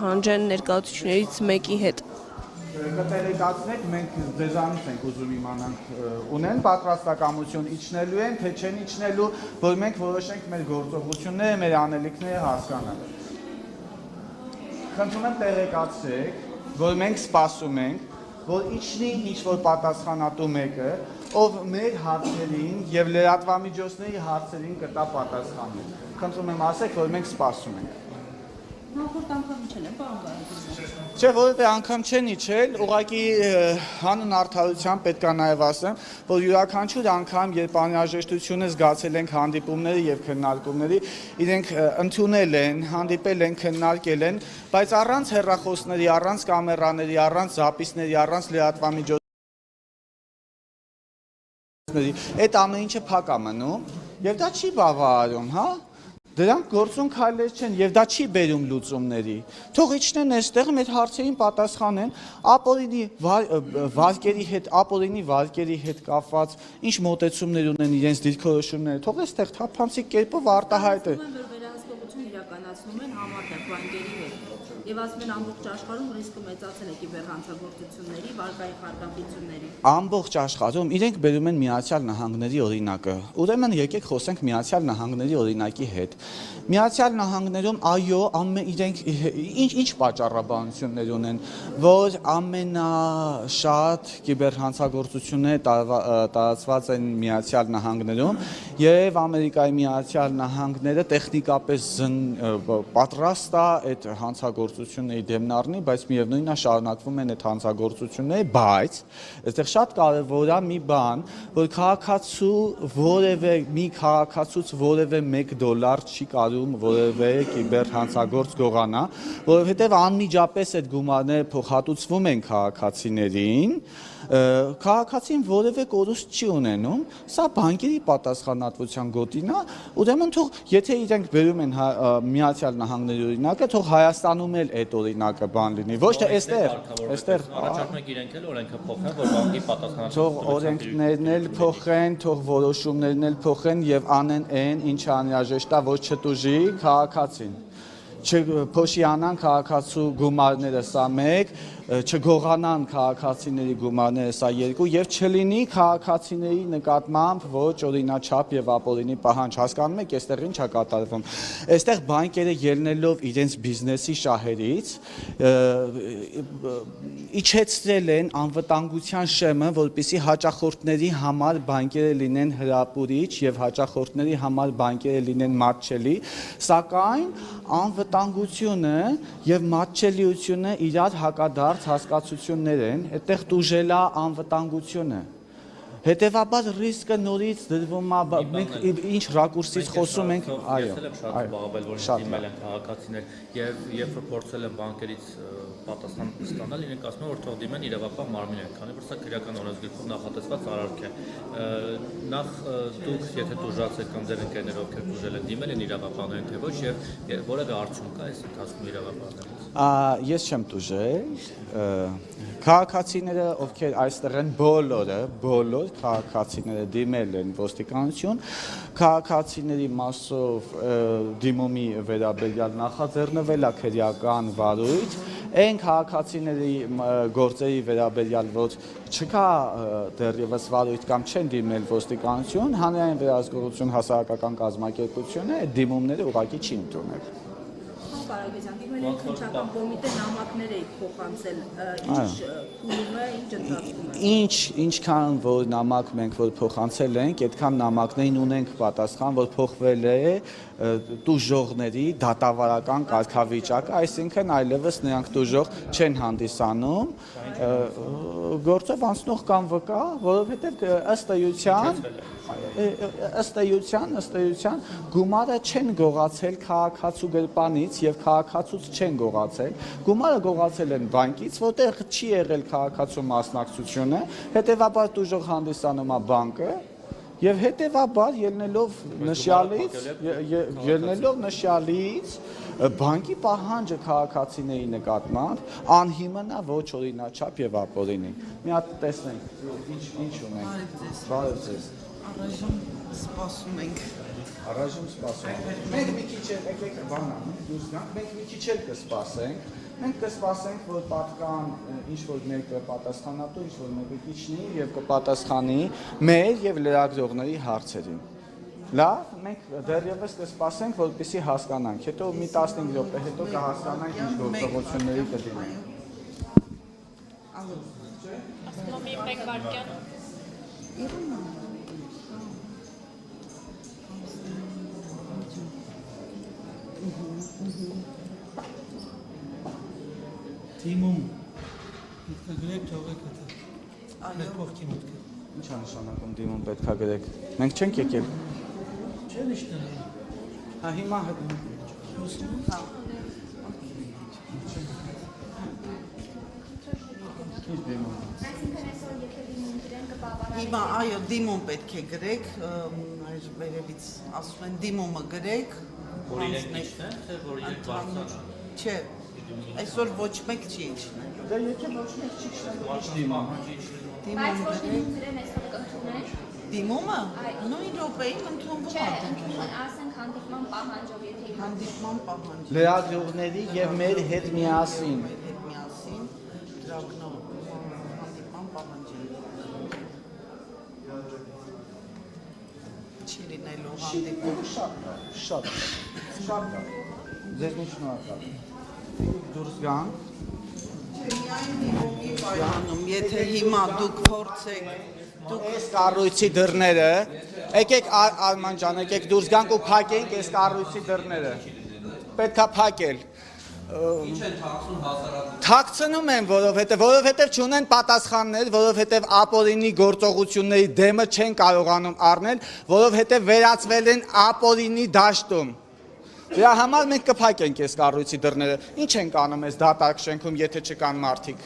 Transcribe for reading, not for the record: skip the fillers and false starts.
պահանջեն ներկայացուցիչներից մեկի հետ։ Կտերեկացնեք, մենք ձեզանից ենք ուզում իմանանք, ունեն պատրաստակամություն իջնելու են, թե չեն իջնելու, որ մենք որոշենք մեր գործողությունները, մեր անելիքները հասկանալ։ Խնդրում եմ տեղեկացրեք, որ մենք սպասում ենք, որ իջնի ինչ-որ պատասխանատու մեկը, ով մեր հարցերին և լրատվամիջոցների հարցերին կտա պատասխանը։ Խնդրում եմ ասեք, որ մենք սպասում ենք։ Նախորդ անգամ իջել են, պարոն Գարեգինյան։ Չէ, որևէ անգամ չեն իջել, ուղղակի հանուն արդարության պետք է նաև ասեմ, որ յուրաքանչյուր անգամ, երբ անհրաժեշտությունը զգացել ենք հանդիպումների եւ քննարկումների, իրենք ընդունել են, հանդիպել են, քննարկել են, բայց առանց հեռախոսների, առանց կամերաների, առանց զապիսների, առանց լրատվամիջոցների, այդ ամեն ինչը փակ է մնում, եւ դա չի բավարարում, հա? Դրանք գործուն քայլեր չեն եւ դա չի բերում լուծումների։ Թող իջնեն այստեղ մեր հարցերին պատասխանեն, ապօրինի վարկերի հետ կապված ինչ մոտեցումներ ունեն իրենց դիրքորոշումները, թող այստեղ թափանցիկ կերպով արտահայտեն։ Վերահսկողություն իրականացնում են համատեղ բանկերի հետ եւ ասում են ամբողջ աշխարհում ռիսկը մեծացել է կիբերհանցագործությունների, վարկային խարդախությունների։ Ամբողջ աշխարհում իրենք բերում են Միացյալ Նահանգների օրինակը։ Ուրեմն եկեք խոսենք Միացյալ Նահանգների օրինակի հետ։ Միացյալ Նահանգներում այո, իրենք ինչ պատճառաբանություններ ունեն, որ ամենաշատ կիբերհանցագործությունները տարածված են Միացյալ Նահանգներում եւ Ամերիկայի Միացյալ Նահանգները տեխնիկապես պատրաստ է այդ հանցագործությունների դեմ առնի, բայց միևնույնն է շարունակվում են այդ հանցագործությունները, բայց այստեղ շատ կարևոր է մի բան, որ քաղաքացուց որևէ $1 չի կարում որևէ կիբերհանցագործ գողանա, որովհետև անմիջապես այդ գումարները փոխհատուցվում են քաղաքացիներին, քաղաքացին որևէ կորուստ չի ունենում, սա բանկերի պատասխանատվության գոտին է, ուրեմն թող, եթե իրենք բերում են Միացյալ Նահանգների օրինակը, թող Հայաստանում էլ այդ օրինակը բան լինի, ոչ թե այստեղ առաջարկում եք իրենք էլ օրենքը փոխեն, որ բանկի պատասխանատվությունը թող օրենքներն էլ փոխեն, թող որոշումներն էլ փոխեն եւ անեն այն, ինչ անհրաժեշտ է, որ չտուժի քաղաքացին։ Չփոշիանան քաղաքացու գումարները սա 1, չգողանան քաղաքացիների գումարները սա 2 եւ չլինի քաղաքացիների նկատմամբ ոչ օրինաչափ եւ ապօրինի պահանջ, հասկանում եք, այստեղ ինչ է կատարվում։ Այստեղ բանկերը ելնելով իրենց բիզնեսի շահերից իջեցրել են անվտանգության շեմը, որպեսզի հաճախորդների համար բանկերը լինեն հրապուրիչ եւ հաճախորդների համար բանկերը լինեն մատչելի, սակայն անվտանգությունը եւ մատչելիությունը իրար հակադարձ հասկացություններ են, այդտեղ տուժել է անվտանգությունը։ Հետևաբար ռիսկը նորից դրվում է, մենք ինչ ռակուրսից խոսում ենք, այո, շատ զբաղվել, որ դիմել են քաղաքացիներ եւ երբ որ փորձել են բանկերից պատասխան ստանալ, իրենք ասում են, որ թող դիմեն իրավապահ մարմիններ, քանի որ սա քրեական օրենսգրքում նախատեսված արարք է։ Նախ դուք եթե տուժած եք կամ ձեր ընկերները ովքեր տուժել են, դիմել են իրավապահներին, թե ոչ եւ որևէ արդյունք կա այս ընթացքում իրավապահներից։ Ես չեմ տուժել, քաղաքացիները, ովքեր այստեղ են, բոլոր քաղաքացիները դիմել են ոստիկանություն, քաղաքացիների մասով դիմումի վերաբերյալ նախաձեռնվել է քրեական վարույթ, այն քաղաքացիների գործերի վերաբերյալ, որ չկա դեռևս վարույթ կամ չեն դիմել ոստիկանություն, հանրային վերահսկողություն հասարակական կազմակերպությունը այդ դիմումները ուղղակի չի ընդունել։ Կարագեզյան, դիմել եք քննչական կոմիտե նամակներ եք փոխանցել, ինչ փուլում է, ինչ ընթացքում է։ Ինչքան որ նամակ մենք որ փոխանցել ենք, այդքան նամակներին ունենք պատասխան, որ փոխվել է տուժողների դատավարական կարգավիճակը, այսինքն այլևս նրանք տուժող չեն հանդիսանում, գործով անցնող կամ վկա, որովհետև ըստ էության գումարը չեն գողացել քաղաքացու գրպանից եւ քաղաքացուց չեն գողացել, գումարը գողացել են բանկից, որտեղ չի եղել քաղաքացու մասնակցությունը, հետեւաբար տուժող հանդիսանում է բանկը եւ հետեւաբար ելնելով նշյալից բանկի պահանջը քաղաքացիների նկատմամբ անհիմն է ոչ օրինաչափ եւ ապօրինի։ Մի հատ տեսնենք ինչ ունենք։ Բարև ձեզ։ Առայժմ սպասում ենք։ Մենք մի քիչ եկեք բանա, դուրս գանք, մենք մի քիչ էլ կսպասենք, Մենք կսպասենք, որ պատկան ինչ-որ մեկը պատասխանատու, ինչ-որ մեկը կիչնի և կպատասխանի մեր և լրագրողների հարցերին։ Լավ, մենք դեռևս կսպասենք, որպեսզի հասկանանք, հետո մի 15 րոպե հետո կհասկանանք ինչ գործողությունների կդիմենք։ Մի մեկ վարքյան։ Դիմում պետք է գրեք թողեք հետը։ Մեր կողքի մուտքը։ Ինչ է նշանակում դիմում պետք է գրեք։ Մենք չենք եկել։ Չեն իշտել։ Հա հիմա Հիմա այո, դիմում պետք է գրեք, այր վերևից ասում են դիմումը գրեք։ Որ իրենք իշտ են, թե որ իրենք բարձան։ Չէ, այսօր ոչ մեկ չի իջնել։ Դա եկե ոչ մեկ չի Դիմում Բայց ոչ գրեք։ դիմում դրեն այսօր կընդունեն։ Դիմումը նույն րոպեին ընդունվում Չէ, է։ ընդունում ասենք հանդիպման պահանջով, եթե Հանդիպման պահանջ։ լրագրողների և մեր հետ միասին։ Մեր հետ միասին դրակնով հանդիպման պահանջի։ Չի լինելու հանդիպում։ Շատ լավ։ Ձեզ ինչ շնորհակալ։ Դուրս գանք։ Միայն դիմումի պայմանում, եթե հիմա դուք փորձեք, Այս կառույցի դռները, եկեք Արման ջան, եկեք դուրս գանք ու փակենք այս կառույցի դռները։ Պետք է փակել։ Ինչ են թաքցում հազարավոր։ Թաքցնում են, որովհետև չունեն պատասխաններ, որովհետև ապօրինի գործողությունների դեմը չեն կարողանում առնել, որովհետև վերածվել են ապօրինի դաշտում։ Դրա համար մենք կփակենք այս կառույցի դռները։ Ինչ ենք անում այս դատարկ շենքում, եթե չկան մարդիկ։